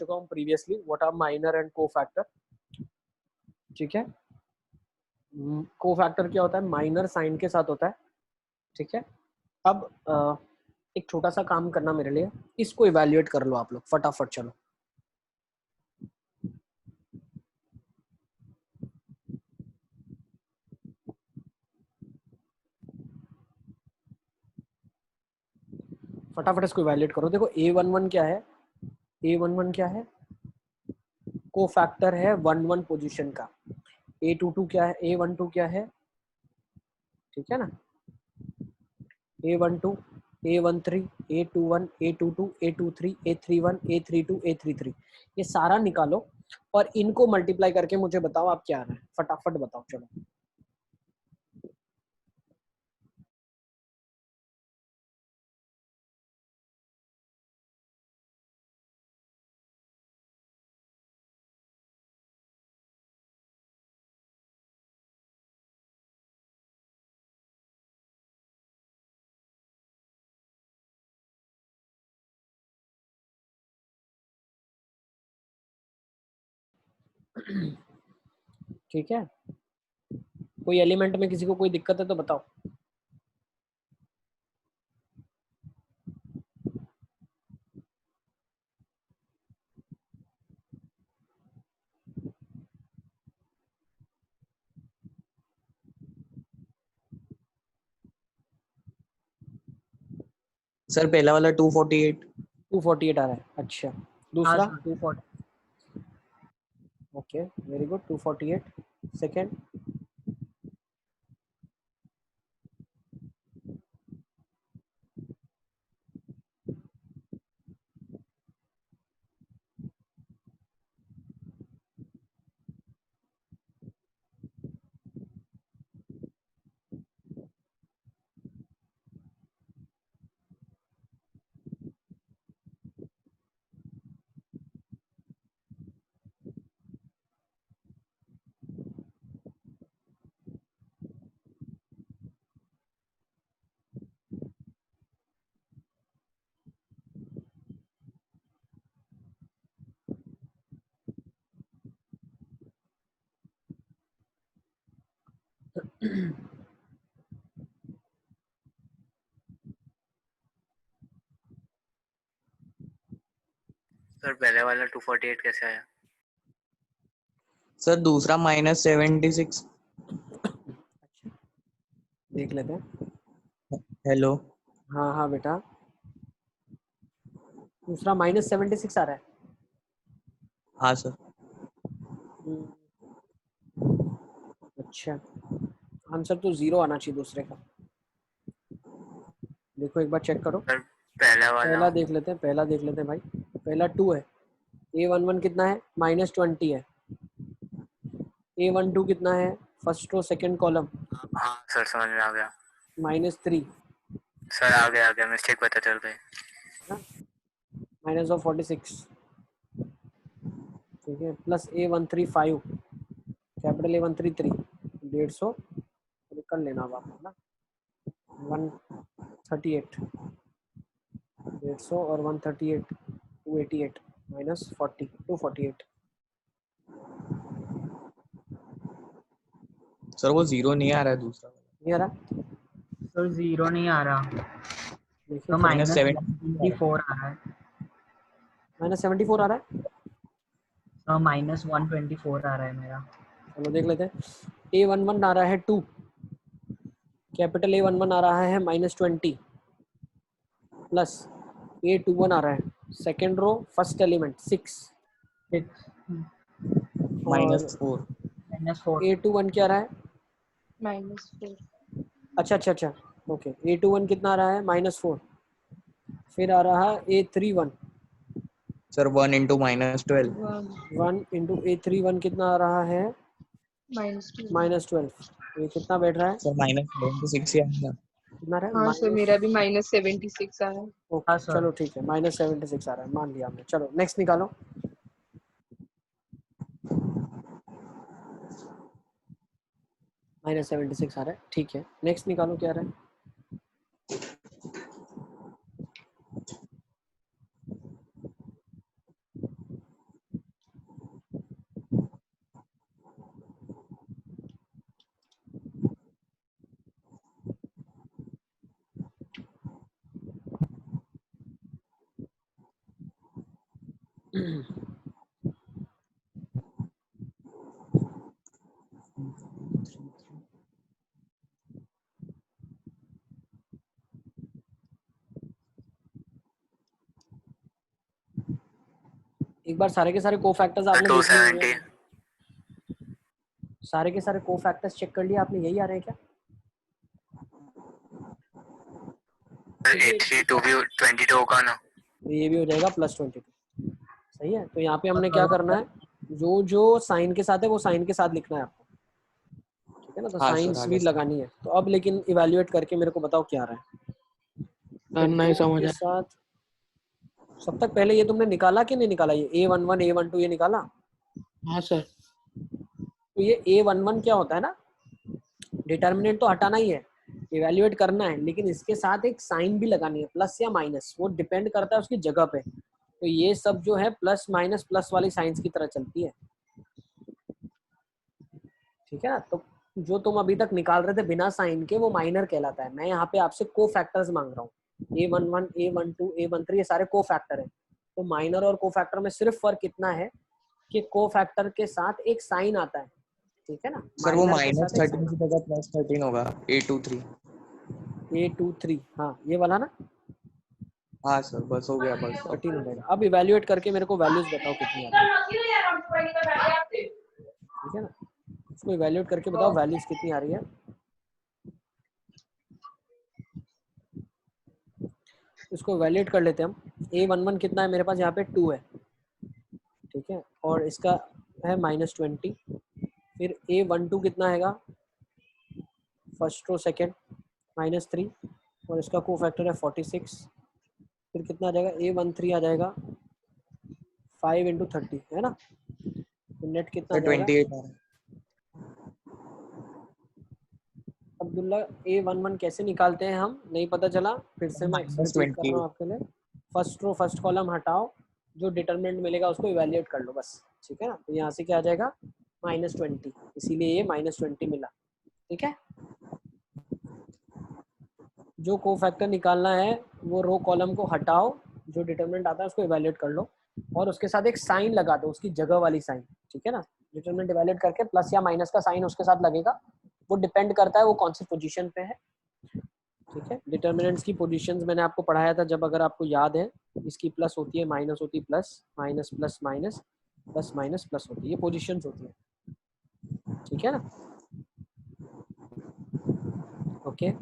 चुका हूँ previously, what are minor and cofactor. ठीक है, कोफैक्टर क्या होता है, माइनर साइन के साथ होता है। ठीक है, अब एक छोटा सा काम करना मेरे लिए, इसको इवैल्यूएट कर लो आप लोग फटाफट। चलो फटाफट इसको इवैल्यूएट करो। देखो A11 क्या है, A11 क्या है, कोफैक्टर है 1 1 पोजीशन का। A22 क्या है, A12 क्या है, ठीक है ना, A12, A13, A21, A22, A23, A31, A32, A33, ये सारा निकालो और इनको मल्टीप्लाई करके मुझे बताओ आप क्या आ रहा है, फटाफट बताओ। चलो ठीक है, कोई एलिमेंट में किसी को कोई दिक्कत है तो बताओ। सर पहला वाला 248। 248 आ रहा है, अच्छा। दूसरा 240। Okay very good, 248। Second sir पहले वाला 248 कैसे आया? सर दूसरा -76। देख लेते हैं। हेलो। हाँ हाँ बेटा, दूसरा -76 आ रहा है। हाँ सर। अच्छा, आंसर तो 0 आना चाहिए दूसरे का। देखो एक बार चेक करो, सर पहला वाला पहला देख लेते हैं, पहला देख लेते हैं भाई। पहला 2 है, A11 कितना है, -20 है। A12 कितना है, फर्स्ट रो सेकंड कॉलम, हाँ सर समझ में आ गया। -3 सर आ गया मिस्टेक पता चल गई। -46, ठीक है, प्लस A13 5, कैपिटल A13 3, 150 कर लेना अब आप ना, 138, 150 और 138, 288 -40, 248। सर वो 0 नहीं आ रहा है दूसरा। नहीं आ रहा, सर 0 नहीं आ रहा, देखिए तो -7 -124 आ रहा है। -74 आ रहा है। सर -124 आ रहा है मेरा। चलो देख लेते हैं, A11 आ रहा है 2, कैपिटल A11 आ रहा है -20, प्लस A21 आ रहा है सेकेंड रो फर्स्ट एलिमेंट 6, 6 और -4। -4 A21 क्या आ रहा है, -4। अच्छा ओके, A21 कितना आ रहा है, -4। फिर आ रहा है A31, सर 1 × -12। 1 इंटू A31 कितना आ रहा है, -2। -12। ये कितना बैठ रहा है, सर -76 ही आएगा। कितना रहा है, हाँ सर मेरा भी -76 आ रहा है। ओके हाँ सर। चलो ठीक है, -76 आ रहा है, मान लिया हमने। चलो नेक्स्ट निकालो। -76 आ रहा है, ठीक है, नेक्स्ट निकालो क्या आ रहा है। एक बार सारे के सारे कोफैक्टर्स आपने देख लिए होंगे। 270 सारे के सारे कोफैक्टर्स चेक कर लिया आपने, यही आ रहे हैं क्या? A32 भी 22 होगा ना? तो ये भी हो जाएगा +22। सही है। तो यहाँ पे हमने क्या करना है, जो जो साइन के साथ है वो साइन के साथ लिखना है आपको, ठीक है ना। तो हाँ सर, साइंस भी आगे सर। लगानी है। तो अब लेकिन इवैल्यूएट करके मेरे को बताओ क्या आ रहा है। नहीं समझ के आया। साथ सब तक पहले ये तुमने निकाला कि नहीं निकाला, ये A11 A12 ये निकाला? हाँ सर। तो ये A11 क्या होता है ना, डिटर्मिनेंट तो हटाना ही है, इवैल्यूएट करना है, लेकिन इसके साथ एक साइन भी लगानी है, प्लस या माइनस, वो डिपेंड करता है उसकी जगह पे। तो ये सब जो है प्लस माइनस प्लस वाली साइंस की तरह चलती है, ठीक है ना। तो जो तुम अभी तक निकाल रहे थे बिना साइन के वो माइनर कहलाता है। मैं यहाँ पे आपसे को फैक्टर्स मांग रहा हूँ, A11 A12 A13 ये सारे को फैक्टर है। तो माइनर और को फैक्टर में सिर्फ फर्क इतना है कि को फैक्टर के साथ एक साइन आता है, ठीक है ना। सर वो माइनर के साथ एक -13 की जगह +13 होगा, A23। A23, हाँ ये वाला ना, हाँ सर, बस हो गया बस। 13 हो जाएगा। अब इवैल्यूएट करके मेरे को वैल्यूज बताओ कितनी आ रही है, ठीक है ना। इसको इवैल्यूएट करके बताओ वैल्यूज कितनी आ रही है। इसको इवैल्यूएट कर लेते हैं हम। A11 कितना है मेरे पास, यहाँ पे 2 है, ठीक है, और इसका है -20। फिर A12 कितना हैगा, फर्स्ट रो सेकेंड, -3, और इसका को फैक्टर है 46। फिर कितना आ जाएगा, A13 आ जाएगा 5 × 30, है ना। तो नेट कितना सर जाएगा 28 आ रहा है। अब्दुल्ला। A11 कैसे निकालते हैं हम, नहीं पता चला, फिर से मैं रिपीट कर रहा हूँ आपके लिए। फर्स्ट रो फर्स्ट कॉलम हटाओ, जो डिटरमिनेंट मिलेगा उसको इवैल्यूएट कर लो बस, ठीक है ना। तो यहाँ से क्या आ जाएगा -20, इसीलिए ये -20 मिला, ठीक है। जो को फैक्टर निकालना है वो रो कॉलम को हटाओ, जो डिटरमिनेंट आता है उसको इवैल्यूएट कर लो, और उसके साथ एक साइन लगा दो, उसकी जगह वाली साइन, ठीक है ना। डिटरमिनेंट इवैल्यूएट करके प्लस या माइनस का साइन उसके साथ लगेगा, वो डिपेंड करता है वो कौन सी पोजीशन पे है, ठीक है। डिटरमिनेंट्स की पोजीशंस मैंने आपको पढ़ाया था जब, अगर आपको याद है। इसकी प्लस होती है, माइनस होती है, plus minus plus minus plus minus plus होती है, ये पोजीशंस होती है, ठीक है ना। ओके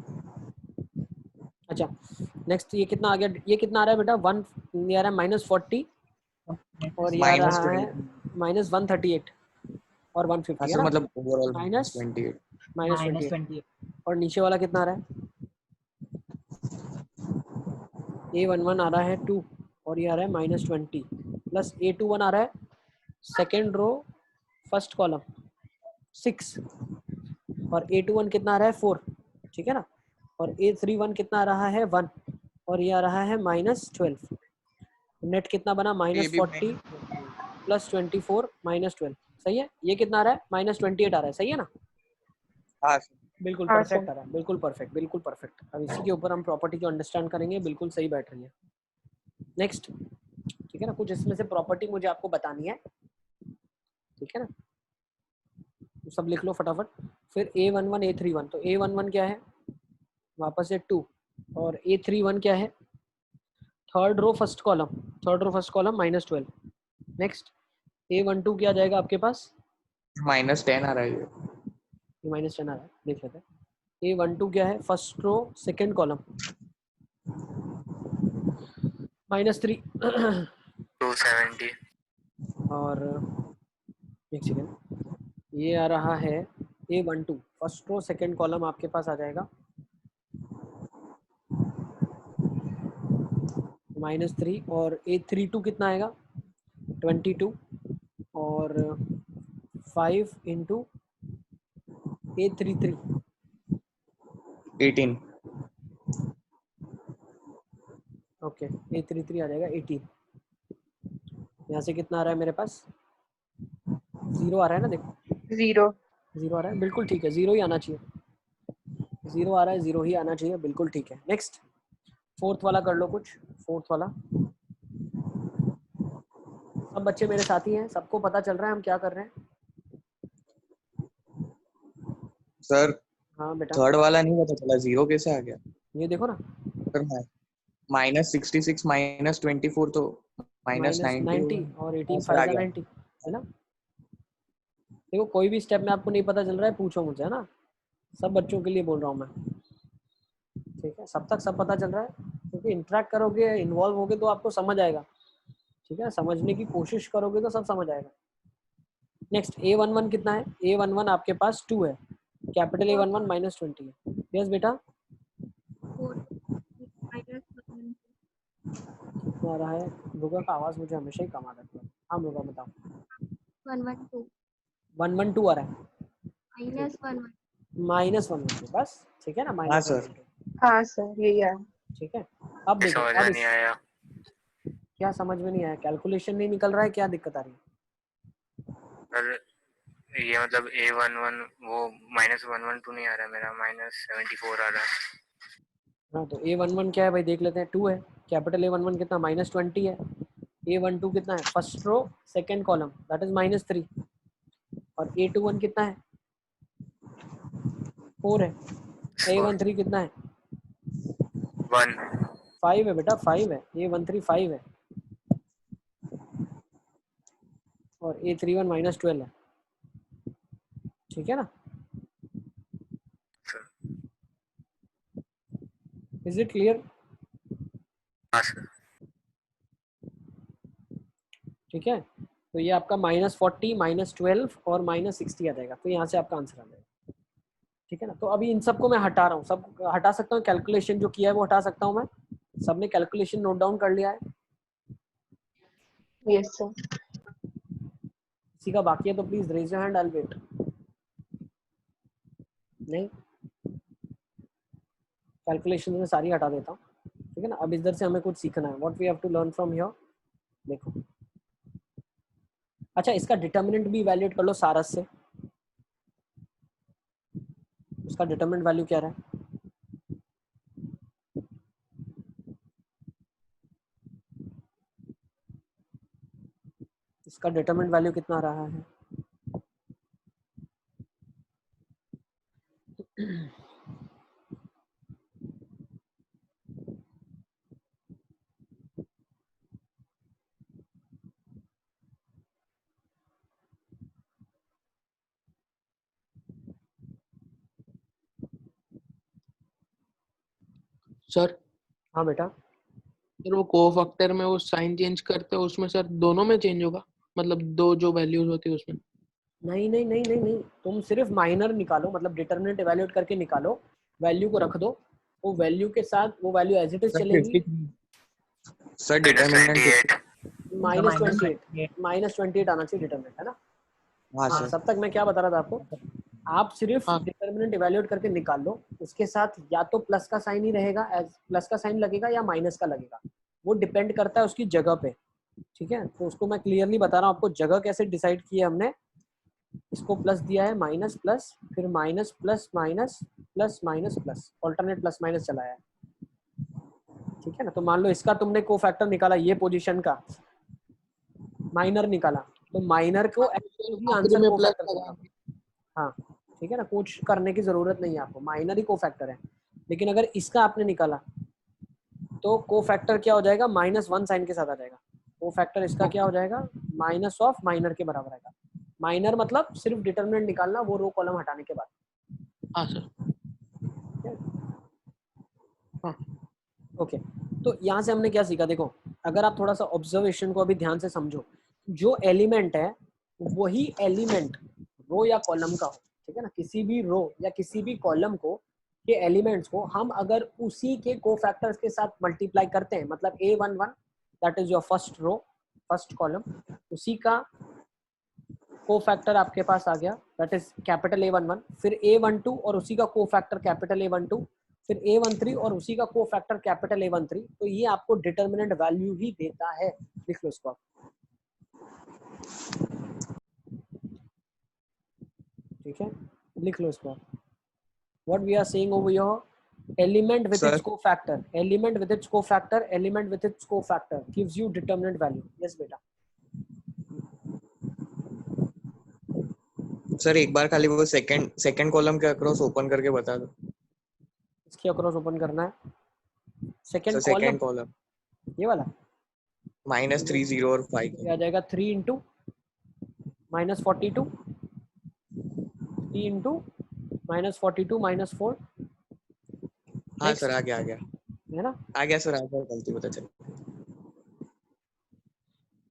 अच्छा, नेक्स्ट ये कितना आ गया, ये कितना आ रहा है बेटा, 1 ये आ रहा है -40, और ये आ रहा है -138 और 150, हाँ है सर, ना, मतलब ओवरऑल माइनस -28। -28। और नीचे वाला कितना आ रहा है, A11 आ रहा है 2, और ये आ रहा है -20, प्लस A21 आ रहा है सेकेंड रो फर्स्ट कॉलम 6, और A21 कितना आ रहा है 4, ठीक है ना। और A31 कितना आ रहा है 1, और ये आ रहा है -12। नेट कितना बना, -40 प्लस 24 -12, सही है। ये कितना आ रहा है, -28 आ रहा है, सही है ना। हाँ सर। बिल्कुल हाँ परफेक्ट सर। आ रहा है, बिल्कुल परफेक्ट, बिल्कुल परफेक्ट। अब इसी के ऊपर हम प्रॉपर्टी को अंडरस्टैंड करेंगे, बिल्कुल सही बैठ रही है। नेक्स्ट, ठीक है ना, कुछ इसमें से प्रॉपर्टी मुझे आपको बतानी है, ठीक है ना। तो सब लिख लो फटाफट। फिर A11 A31, तो A11 क्या है, वापस से 2, और A31 क्या है, third row first column -12। Next A12 क्या आ जाएगा आपके पास, -10 आ रहा है ये। ये -10 आ रहा है, देख लेते हैं। A12 क्या है, फर्स्ट रो सेकेंड कॉलम -3 270 और एक सेकेंड, ये आ रहा है A12 first row second column आपके पास आ जाएगा -3, और A32 कितना आएगा 22, और 5 × A33 18। ओके, A33 आ जाएगा 18। यहाँ से कितना आ रहा है मेरे पास, 0 आ रहा है ना, देखो 0। 0 आ रहा है, बिल्कुल ठीक है, 0 ही आना चाहिए, 0 आ रहा है, 0 ही आना चाहिए, बिल्कुल ठीक है। नेक्स्ट फोर्थ वाला कर लो कुछ, फोर्थ वाला सब बच्चे मेरे साथी हैं, सबको पता चल रहा है हम क्या कर रहे हैं? सर हाँ बेटा, थर्ड वाला नहीं पता चला, 0 कैसे आ गया? ये देखो ना, सर -66 -24 तो -90 -90 होगा। और हाँ 18 सर आ 5 गया। 90 है ना। देखो कोई भी स्टेप में आपको नहीं पता चल रहा है पूछो मुझे, है ना, सब बच्चों के लिए बोल रहा हूँ मैं, ठीक है। सब तक सब पता चल रहा है, क्योंकि इंटरेक्ट करोगे, इन्वॉल्व होगे तो आपको समझ आएगा, ठीक है। समझने की कोशिश करोगे तो सब समझ आएगा। नेक्स्ट A11 कितना है? A11 आपके पास 2 है, कैपिटल A11 -20 है। यस बेटा, 4 -1 क्या आ रहा है? मृगा का आवाज मुझे हमेशा ही कम आता है। हाँ मृगा बताओ। 112 112 आ रहा है, -1 बस ठीक है ना, हाँ -112, सर। हाँ सर यही है। ठीक है। अब देखो, समझ अब में नहीं आया। क्या समझ में नहीं आया? कैलकुलेशन नहीं निकल रहा है, क्या दिक्कत आ रही है? सर ये मतलब A11 वो -112 नहीं आ रहा मेरा, -74 आ रहा है। हाँ तो A11 क्या है भाई, देख लेते हैं। 2 है, कैपिटल A11 कितना? -20 है। A12 कितना है? First row second column, that is -3। और A21 कितना है? 4 है। A13 कितना है? 1 5 है बेटा, 5 है। A13 5 है और A31 -12 है, ठीक है ना। सर। Is it clear? हाँ सर। ठीक है, तो ये आपका -40 -12 और -60 आ जाएगा, तो यहाँ से आपका आंसर आ जाएगा, ठीक है ना। तो अभी इन सबको मैं हटा रहा हूँ, सब हटा सकता हूँ, कैलकुलेशन जो किया है वो हटा सकता हूँ मैं। सबने कैलकुलेशन नोट डाउन कर लिया है? Yes sir. किसी का बाकी है तो please raise your hand, I will wait. नहीं, कैलकुलेशन में सारी हटा देता हूँ, ठीक है ना। अब इधर से हमें कुछ सीखना है, what we have to learn from here. देखो, अच्छा इसका डिटर्मिनेंट भी इवैल्यूएट कर लो सारस से। इसका डिटर्मिनेंट वैल्यू क्या रहा है? इसका डिटर्मिनेंट वैल्यू कितना आ रहा है? सर हाँ बेटा, सर वो कोफैक्टर में वो साइन चेंज करते हैं उसमें सर दोनों में चेंज होगा, मतलब दो जो वैल्यूज होती है उसमें? नहीं नहीं नहीं नहीं नहीं, तुम सिर्फ माइनर निकालो, मतलब डिटर्मिनेंट इवैल्यूएट करके निकालो, वैल्यू को रख दो, वो वैल्यू के साथ वो value as it is sir चलेगी। 53 सर डिटरमिनेंट -28 -28 -28 आना चाहिए डिटर्मिनेंट, है ना। हाँ हाँ, सर। सब तक मैं क्या बता रहा था आपको, आप सिर्फ हाँ डिटर्मिनेंट इवैल्यूएट करके निकाल लो, उसके साथ या तो प्लस का साइन ही रहेगा, एज प्लस का साइन लगेगा, या माइनस का लगेगा, वो डिपेंड करता है उसकी जगह पे, ठीक है। तो उसको मैं क्लियरली बता रहा हूँ आपको, जगह कैसे डिसाइड की है हमने। इसको प्लस दिया है, माइनस प्लस, फिर minus plus minus plus minus plus, alternate plus minus चलाया है, ठीक है ना। तो मान लो इसका तुमने कोफैक्टर निकाला, ये पोजीशन का माइनर निकाला, तो माइनर को ही आखिरी आंसर में प्लस कोफैक्टर लगा। देगा। हाँ ठीक है ना, कुछ करने की जरूरत नहीं है आपको, माइनर ही कोफैक्टर है। लेकिन अगर इसका आपने निकाला तो कोफैक्टर क्या हो जाएगा? -1 साइन के साथ आ जाएगा। कोफैक्टर इसका क्या हो जाएगा? माइनस ऑफ माइनर के बराबर आएगा। माइनर मतलब सिर्फ डिटरमिनेंट निकालना, वो रो कॉलम हटाने के बाद। हाँ सर। हाँ ओके, तो यहाँ से हमने क्या सीखा? देखो, अगर आप थोड़ा सा ऑब्जर्वेशन को अभी ध्यान से समझो, जो एलिमेंट है वही एलिमेंट रो या कॉलम का हो, ठीक है ना। किसी भी रो या किसी भी कॉलम को के एलिमेंट्स को हम अगर उसी के कोफैक्टर्स के साथ मल्टीप्लाई करते हैं, मतलब A11 that is your first row first column, उसी का कोफैक्टर आपके पास आ गया, दैट इज कैपिटल A11, फिर A12 और उसी का कोफैक्टर कैपिटल A12, फिर A13 और उसी का कोफैक्टर कैपिटल A13, तो ये आपको डिटर्मिनेंट वैल्यू ही देता है। लिख लो इसको आप, ठीक है, लिख लो इसको आप। What we are saying over here, element with its sir cofactor, element with its cofactor, element with its cofactor gives you determinant value. Yes बेटा, सर एक बार खाली वो सेकंड कॉलम के अक्रॉस ओपन करके बता दो। इसके अक्रॉस ओपन करना है second sir column, second column ये वाला -3 0 और 5। ये आ जाएगा 3 इंटू -42, 3 इंटू -42 -4, हाँ नेक्स्ट सर आ गया है ना। आ गया सर, आ गया, गलती पता चल।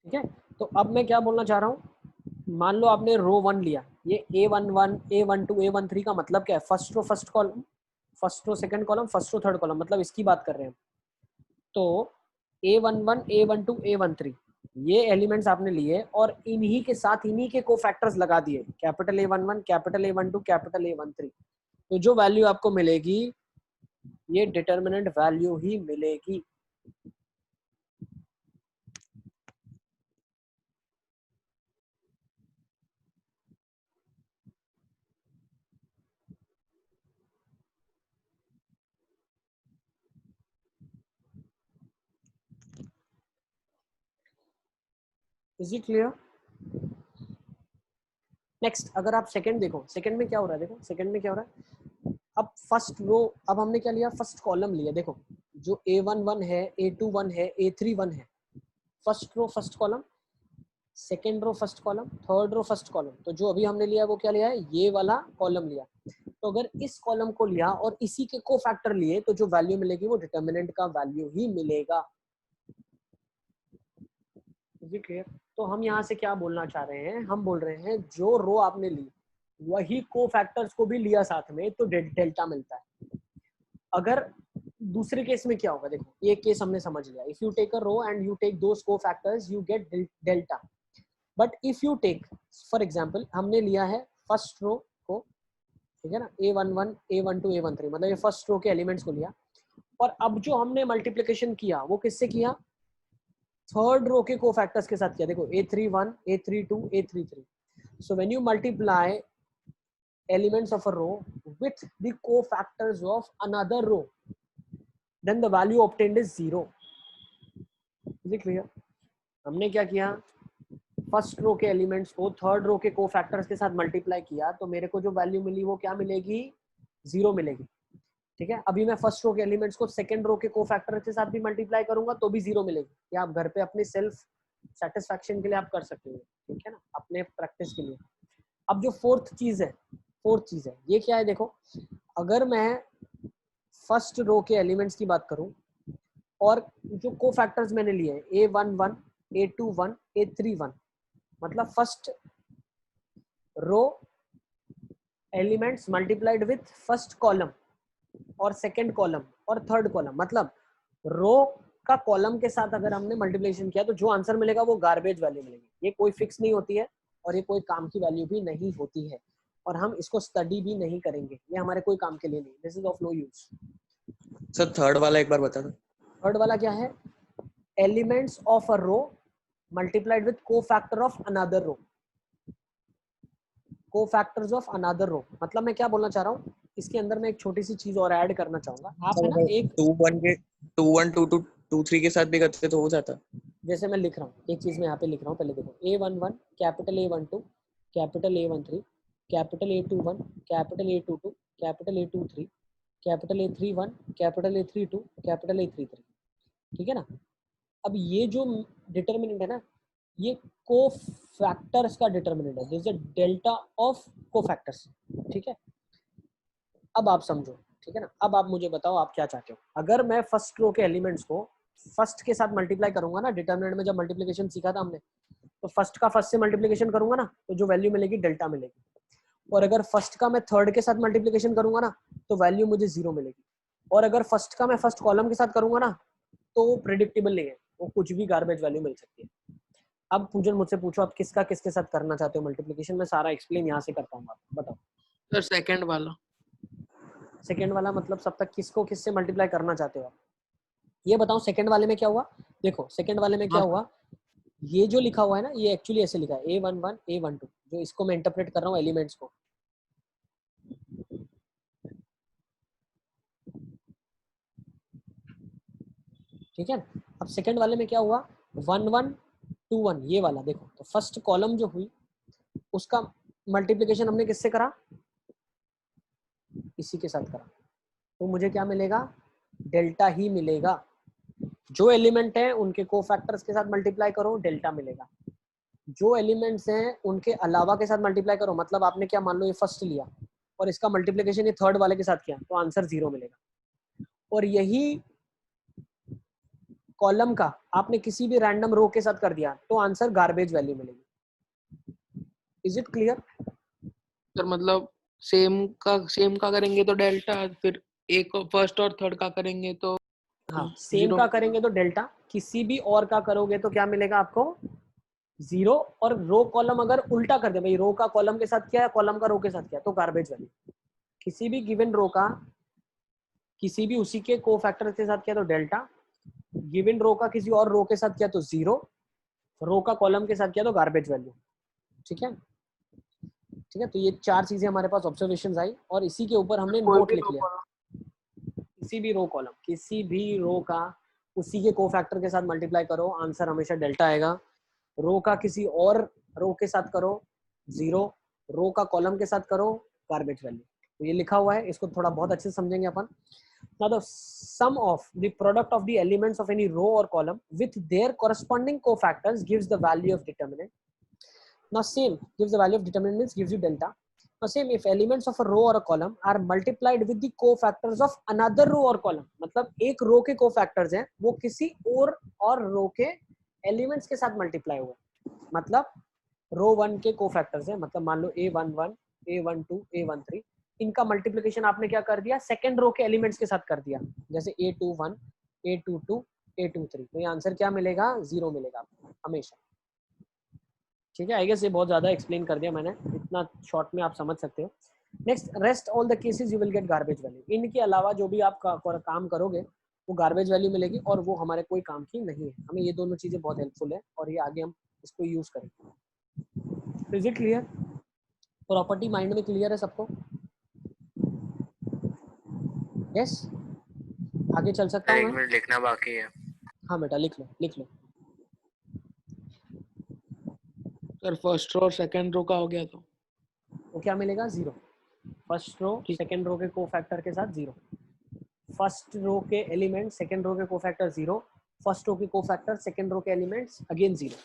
ठीक है, तो अब मैं क्या बोलना चाह रहा हूँ, मान लो आपने रो 1 लिया, ये A11 A12 A13 का मतलब क्या है, first row first column, first row second column, first row third column, मतलब इसकी बात कर रहे हैं। तो A11 A12 A13 ये एलिमेंट्स आपने लिए और इन्हीं के साथ इन्हीं के कोफैक्टर्स लगा दिए, capital A11 capital A12 capital A13, तो जो वैल्यू आपको मिलेगी ये डिटर्मिनेंट वैल्यू ही मिलेगी। Is it clear? नेक्स्ट अगर आप सेकंड देखो, सेकंड में क्या हो रहा है, देखो सेकंड में क्या हो रहा है, अब फर्स्ट रो, अब हमने क्या लिया, फर्स्ट कॉलम लिया, देखो जो A11 है A21 है A31 है, first row first column, second row first column, third row first column, तो जो अभी हमने लिया वो क्या लिया है, ये वाला कॉलम लिया। तो अगर इस कॉलम को लिया और इसी के कोफैक्टर लिए तो जो वैल्यू मिलेगी वो डिटर्मिनेंट का वैल्यू ही मिलेगा। क्लियर? तो हम यहाँ से क्या बोलना चाह रहे हैं, हम बोल रहे हैं जो रो आपने ली वही कोफैक्टर्स को भी लिया साथ में तो डेल्टा मिलता है। अगर दूसरे केस में क्या होगा, देखो ये केस हमने समझ लिया, if you take a row and you take those cofactors you get delta. But if you take for example, हमने लिया है फर्स्ट रो को, ठीक है ना, A11 A12 A13 मतलब ये फर्स्ट रो के एलिमेंट्स को लिया, और अब जो हमने मल्टीप्लिकेशन किया वो किससे किया, थर्ड रो के कोफैक्टर्स के साथ किया। देखो A31 A32 A33, so when you multiply elements of a row with the cofactors of another row then the value obtained is 0. is it clear? हमने क्या किया, फर्स्ट रो के एलिमेंट्स को थर्ड रो के कोफैक्टर्स के साथ multiply किया तो मेरे को जो वैल्यू मिली वो क्या मिलेगी, 0 मिलेगी। ठीक है, अभी मैं फर्स्ट रो के एलिमेंट्स को सेकंड रो के कोफैक्टर के साथ भी मल्टीप्लाई करूंगा तो भी 0 मिलेगी। ये आप घर पे अपने सेल्फ सेटिस्फैक्शन के लिए आप कर सकते हो, ठीक है ना, अपने प्रैक्टिस के लिए। अब जो फोर्थ चीज है ये क्या है, देखो अगर मैं फर्स्ट रो के एलिमेंट्स की बात करूं और जो कोफैक्टर्स मैंने लिए हैं A11 A21 A31 मतलब first row elements multiplied with first column और सेकंड कॉलम और थर्ड कॉलम, मतलब रो का कॉलम के साथ अगर हमने मल्टीप्लिकेशन किया तो जो आंसर मिलेगा वो गार्बेज वैल्यू मिलेगी। ये कोई फिक्स नहीं होती है और ये कोई काम की वैल्यू भी नहीं होती है और हम इसको स्टडी भी नहीं करेंगे, ये हमारे कोई काम के लिए नहीं, this is of no use. Sir third वाला एक बार बता दो। थर्ड वाला क्या है, elements of a row multiplied with cofactor of another row, cofactors of another row, मतलब मैं क्या बोलना चाह रहा हूँ, इसके अंदर मैं एक छोटी सी चीज और ऐड करना चाहूंगा। आप है ना एक 2 1 2 2 2 3 के साथ भी करते तो हो जाता। जैसे मैं लिख रहा हूँ, एक चीज मैं यहाँ पे लिख रहा हूँ, पहले देखो A11 capital A12 capital A13 capital A21 capital A22 capital A23 capital A31 capital A32 capital A33, ठीक है ना। अब ये जो डिटर्मिनेंट है ना ये कोफैक्टर्स का डिटर्मिनेंट है, this is the delta of cofactors, ठीक है। अब आप समझो, ठीक है ना, अब आप मुझे बताओ आप क्या चाहते हो। अगर मैं फर्स्ट रो के एलिमेंट्स को फर्स्ट के साथ मल्टीप्लाई करूंगा ना, डिटर्मिनेंट में जब मल्टीप्लिकेशन सीखा था हमने, तो फर्स्ट का फर्स्ट से मल्टीप्लिकेशन करूंगा ना तो जो वैल्यू मिलेगी डेल्टा मिलेगी, और अगर फर्स्ट का मैं थर्ड के साथ मल्टीप्लिकेशन करूंगा ना तो वैल्यू मुझे 0 मिलेगी, और अगर फर्स्ट का मैं फर्स्ट कॉलम के साथ करूंगा ना तो वो प्रेडिक्टेबल नहीं है, वो कुछ भी गार्बेज वैल्यू मिल सकती है। अब पूजन मुझसे पूछो आप किसका किसके साथ करना चाहते हो मल्टीप्लिकेशन, मैं सारा एक्सप्लेन यहाँ से करता हूँ, बताओ। सर सेकंड वाला। सेकेंड वाला मतलब सब तक किसको किससे मल्टीप्लाई करना चाहते हो आप, ये बताओ। सेकेंड वाले में क्या हुआ, देखो सेकेंड वाले में क्या हुआ, ये जो लिखा हुआ है ना ये एक्चुअली ऐसे लिखा है A11 A12, जो इसको मैं इंटरप्रेट कर रहा हूँ एलिमेंट्स को, ठीक है। अब सेकेंड वाले में क्या हुआ 1 1 2 1, ये वाला देखो, तो फर्स्ट कॉलम जो हुई उसका मल्टीप्लिकेशन हमने किससे करा, इसी के साथ करा, तो मुझे क्या मिलेगा, डेल्टा ही मिलेगा। जो एलिमेंट है उनके कोफैक्टर्स के साथ मल्टीप्लाई करो, डेल्टा मिलेगा। जो एलिमेंट्स हैं उनके अलावा के साथ मल्टीप्लाई करो, मतलब आपने क्या, मान लो ये फर्स्ट लिया और इसका मल्टीप्लिकेशन ये थर्ड वाले के साथ किया, तो आंसर 0 मिलेगा। और यही कॉलम का आपने किसी भी रैंडम रो के साथ कर दिया तो आंसर गार्बेज वैल्यू मिलेगी। Is it clear? सर मतलब सेम का करेंगे तो डेल्टा, फिर एक फर्स्ट और थर्ड का करेंगे तो हाँ, सेम जीरो का करेंगे तो डेल्टा, किसी भी और का करोगे तो क्या मिलेगा आपको, 0। और रो कॉलम अगर उल्टा कर दे, भाई रो का कॉलम के साथ किया है, कॉलम का रो के साथ किया, तो गार्बेज वैल्यू। किसी भी गिवन रो का किसी भी उसी के कोफैक्टर के साथ किया तो डेल्टा, गिवन रो का किसी और रो के साथ किया तो 0, रो का कॉलम के साथ किया तो गार्बेज वैल्यू। ठीक है, ठीक है। तो ये 4 चीजें हमारे पास ऑब्जर्वेशंस आई और इसी के ऊपर हमने कोई नोट भी लिख रो लिया। कॉलम। किसी भी रो कॉलम, किसी भी रो का उसी के कोफैक्टर के साथ मल्टीप्लाई करो, आंसर हमेशा डेल्टा आएगा। रो का किसी और रो के साथ करो 0, रो का कॉलम के साथ करो गार्बेज वैल्यू। तो ये लिखा हुआ है, इसको थोड़ा बहुत अच्छे से समझेंगे अपन। Now the sum of the product of the elements of any row or column with their corresponding cofactors gives the value of determinant. Now same gives the value of determinant means gives you delta. Now same if elements of a row or a column are multiplied with the cofactors of another row or column, मतलब एक रो के cofactors हैं वो किसी और रो के elements के साथ मल्टीप्लाई हुए, मतलब रो 1 के कोफैक्टर्स हैं, मतलब मान लो A11, A12, A13, इनका मल्टीप्लिकेशन आपने क्या कर दिया, सेकंड रो के एलिमेंट्स के साथ कर दिया, जैसे A21, A22, A23, तो ये आंसर क्या मिलेगा, 0 मिलेगा आपको हमेशा। ठीक है, आई गेस ये बहुत ज्यादा एक्सप्लेन कर दिया मैंने, इतना शॉर्ट में आप समझ सकते हो। Next, rest all the cases you will get garbage value. इनके अलावा जो भी आप काम करोगे वो गार्बेज वैल्यू मिलेगी और वो हमारे कोई काम की नहीं है। हमें ये दोनों चीजें बहुत हेल्पफुल है और ये आगे हम इसको यूज करेंगे। Is it clear? Property mind में क्लियर है सबको? यस, आगे चल सकता सर हूँ एक मैं? मिनट लिखना बाकी है। हाँ बेटा, लिख लो लिख लो। सर फर्स्ट रो और सेकंड रो का हो गया तो वो क्या मिलेगा, 0। फर्स्ट रो ठीक। सेकंड रो के कोफैक्टर के साथ 0, फर्स्ट रो के एलिमेंट सेकंड रो के कोफैक्टर 0, फर्स्ट रो के कोफैक्टर सेकंड रो के elements again 0,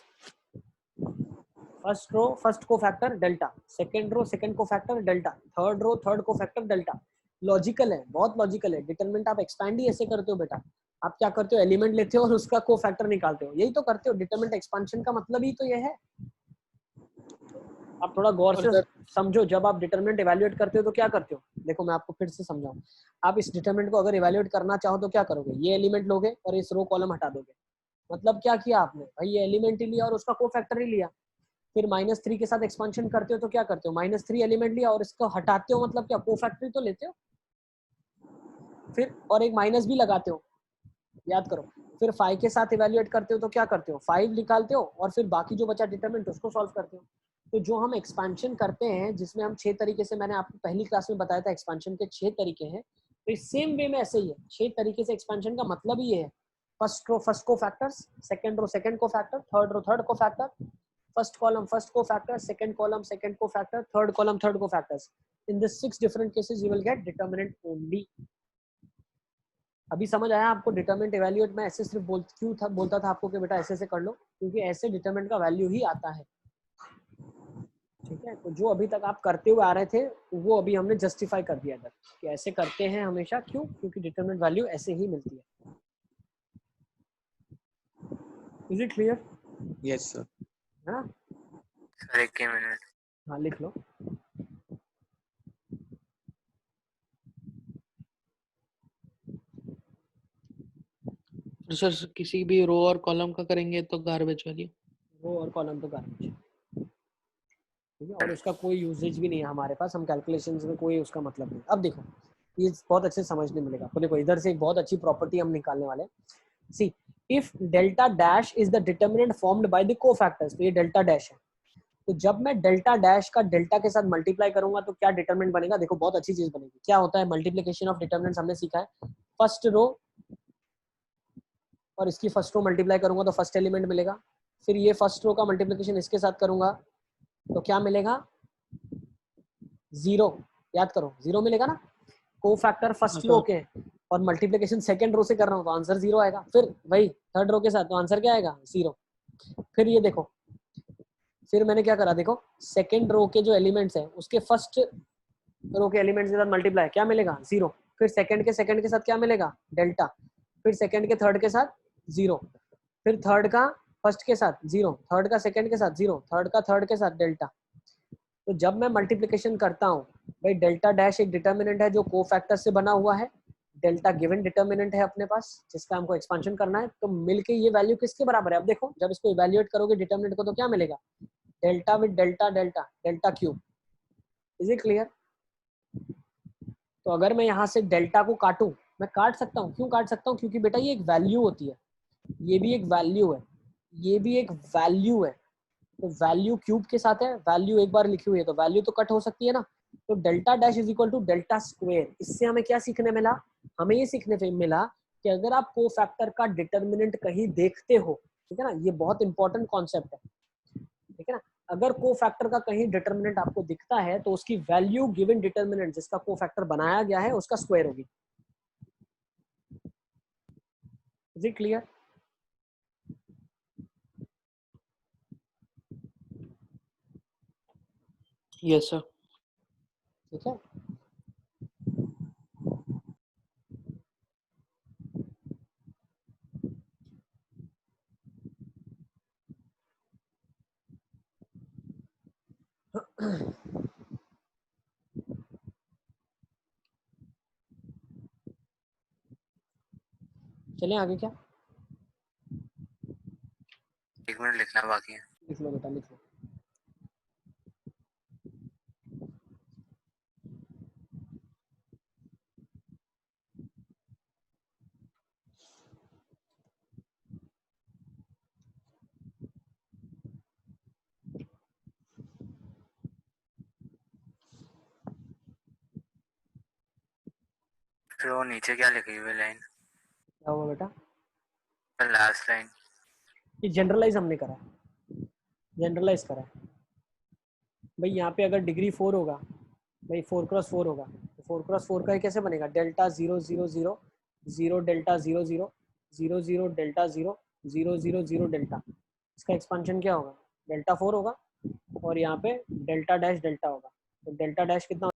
first row first cofactor delta, second row second cofactor delta, third row third cofactor delta. Logical है, बहुत लॉजिकल है। डिटरमिनेंट आप एक्सपैंड ही ऐसे करते हो बेटा, आप क्या करते हो, एलिमेंट लेते हो और उसका कोफैक्टर निकालते हो, यही तो करते हो। डिटरमिनेंट एक्सपेंशन का मतलब ही तो ये है। आप थोड़ा गौर और से सर समझो, जब आप डिटरमिनेंट इवैल्यूएट करते हो तो क्या करते हो, देखो मैं आपको फिर से समझाऊं। आप इस डिटरमिनेंट को अगर इवैल्यूएट करना चाहो तो क्या करोगे, ये एलिमेंट लोगे और इस रो कॉलम हटा दोगे, मतलब क्या किया आपने, भाई ये एलिमेंट ही लिया और उसका कोफैक्टर ही लिया। फिर -3 के साथ एक्सपेंशन करते हो तो क्या करते हो, -3 एलिमेंट लिया और इसको हटाते हो, मतलब क्या, कोफैक्टर तो लेते हो। फिर और एक माइनस भी लगाते हो, याद करो। फिर 5 के साथ इवैल्यूएट करते हो तो क्या करते हो, 5 निकालते हो और फिर बाकी जो बचा डिटरमिनेंट उसको सॉल्व करते हो। तो जो हम एक्सपेंशन करते हैं, जिसमें हम 6 तरीके से, मैंने आपको पहली क्लास में बताया था एक्सपेंशन के 6 तरीके हैं, तो इस सेम वे में ऐसे ही है। 6 तरीके से एक्सपेंशन का मतलब ही ये है, फर्स्ट रो फर्स्ट को फैक्टर्स, सेकंड रो सेकंड को फैक्टर, थर्ड रो थर्ड को फैक्टर, फर्स्ट कॉलम फर्स्ट को फैक्टर, सेकंड कॉलम सेकंड को फैक्टर, थर्ड कॉलम थर्ड को factors. In this 6 different cases you will get determinant only. अभी समझ आया आपको? डिटरमिनेंट इवैल्यूएट में ऐसे सिर्फ बोलता था आपको कि बेटा ऐसे कर लो, क्योंकि ऐसे डिटरमिनेंट का वैल्यू ही आता है। ठीक है, तो जो अभी तक आप करते हुए आ रहे थे वो अभी हमने जस्टिफाई कर दिया था कि ऐसे करते हैं हमेशा। क्यों? क्योंकि डिटरमिनेंट वैल्यू ऐसे ही मिलती है। Is it clear? Yes sir. हाँ सर एक मिनट। हाँ, लिख लो। सर किसी भी रो और कॉलम का करेंगे तो गार्बेज वैल्यू। रो और कॉलम तो गार्बेज, ठीक है, और उसका कोई यूजेज भी नहीं है हमारे पास, हम कैलकुलेशंस में कोई उसका मतलब नहीं। अब देखो, ये बहुत अच्छे समझने मिलेगा आपको। देखो इधर से एक बहुत अच्छी प्रॉपर्टी हम निकालने वाले हैं। See, if delta dash is the determinant formed by the cofactors, तो ये डेल्टा डैश है। तो जब मैं डेल्टा डैश का डेल्टा के साथ मल्टीप्लाई करूंगा तो क्या डिटरमिनेंट बनेगा, देखो बहुत अच्छी चीज बनेगी। क्या होता है मल्टीप्लिकेशन ऑफ डिटरमिनेंट्स, हमने सीखा है। फर्स्ट रो और इसकी फर्स्ट रो मल्टीप्लाई करूंगा तो फर्स्ट एलिमेंट मिलेगा। फिर ये फर्स्ट रो का मल्टीप्लिकेशन इसके साथ करूंगा तो क्या मिलेगा, जीरो, याद करो जीरो मिलेगा ना, को फैक्टर फर्स्ट रो के और मल्टीप्लिकेशन सेकंड रो से कर रहा हूँ तो आंसर जीरो आएगा। फिर वही थर्ड रो के साथ तो आंसर क्या आएगा, जीरो। फिर ये देखो, फिर मैंने क्या करा, देखो सेकंड रो के जो एलिमेंट्स है उसके फर्स्ट रो के एलिमेंट्स के साथ मल्टीप्लाई, क्या मिलेगा, जीरो। फिर सेकंड के साथ क्या मिलेगा, डेल्टा। फिर सेकंड के थर्ड के साथ जीरो, फिर थर्ड का फर्स्ट के साथ जीरो, थर्ड का सेकंड के साथ जीरो, थर्ड का थर्ड के साथ डेल्टा। तो जब मैं मल्टीप्लिकेशन करता हूँ भाई, डेल्टा डैश एक डिटर्मिनेंट है जो कोफैक्टर से बना हुआ है, डेल्टा गिवन डिटर्मिनेंट है अपने पास जिसका हमको एक्सपांशन करना है, तो मिलके ये वैल्यू किसके बराबर है। अब देखो जब इसको इवैल्यूएट करोगे डिटर्मिनेंट को तो क्या मिलेगा, delta with delta delta, delta cube. Is it clear. तो अगर मैं यहाँ से डेल्टा को काटूं, मैं काट सकता हूँ, क्यों काट सकता हूँ, क्योंकि बेटा ये एक वैल्यू होती है, ये भी एक वैल्यू है, ये भी एक वैल्यू है। तो वैल्यू क्यूब के साथ है, वैल्यू एक बार लिखी हुई है तो वैल्यू तो कट हो सकती है ना। तो delta dash is equal to delta square. इससे हमें क्या सीखने मिला, हमें ये सीखने मिला कि अगर आप कोफैक्टर का डिटर्मिनेंट कहीं देखते हो, ठीक है ना, ये बहुत इंपॉर्टेंट कॉन्सेप्ट है, ठीक है ना। अगर कोफैक्टर का कहीं डिटर्मिनेंट आपको दिखता है तो उसकी वैल्यू गिवन डिटर्मिनेंट जिसका कोफैक्टर बनाया गया है उसका स्क्वायर होगी। Is it clear. Yes sir. ठीक है, चलें आगे क्या, 1 मिनट लिखना बाकी है। लिख लो बेटा, लिख लो। फिर वो नीचे क्या लिखी हुई लाइन, क्या हुआ बेटा, लास्ट लाइन। ये जनरलाइज हमने करा है, जनरलाइज करा है भाई। यहाँ पे अगर डिग्री 4 होगा भाई, 4x4 होगा तो 4x4 का ये कैसे बनेगा, डेल्टा 0 0 0 0 डेल्टा 0 0 0 0 डेल्टा 0 0 0 0 डेल्टा। इसका एक्सपांशन क्या होगा, डेल्टा 4 होगा और यहाँ पे डेल्टा डैश डेल्टा होगा। तो डेल्टा डैश कितना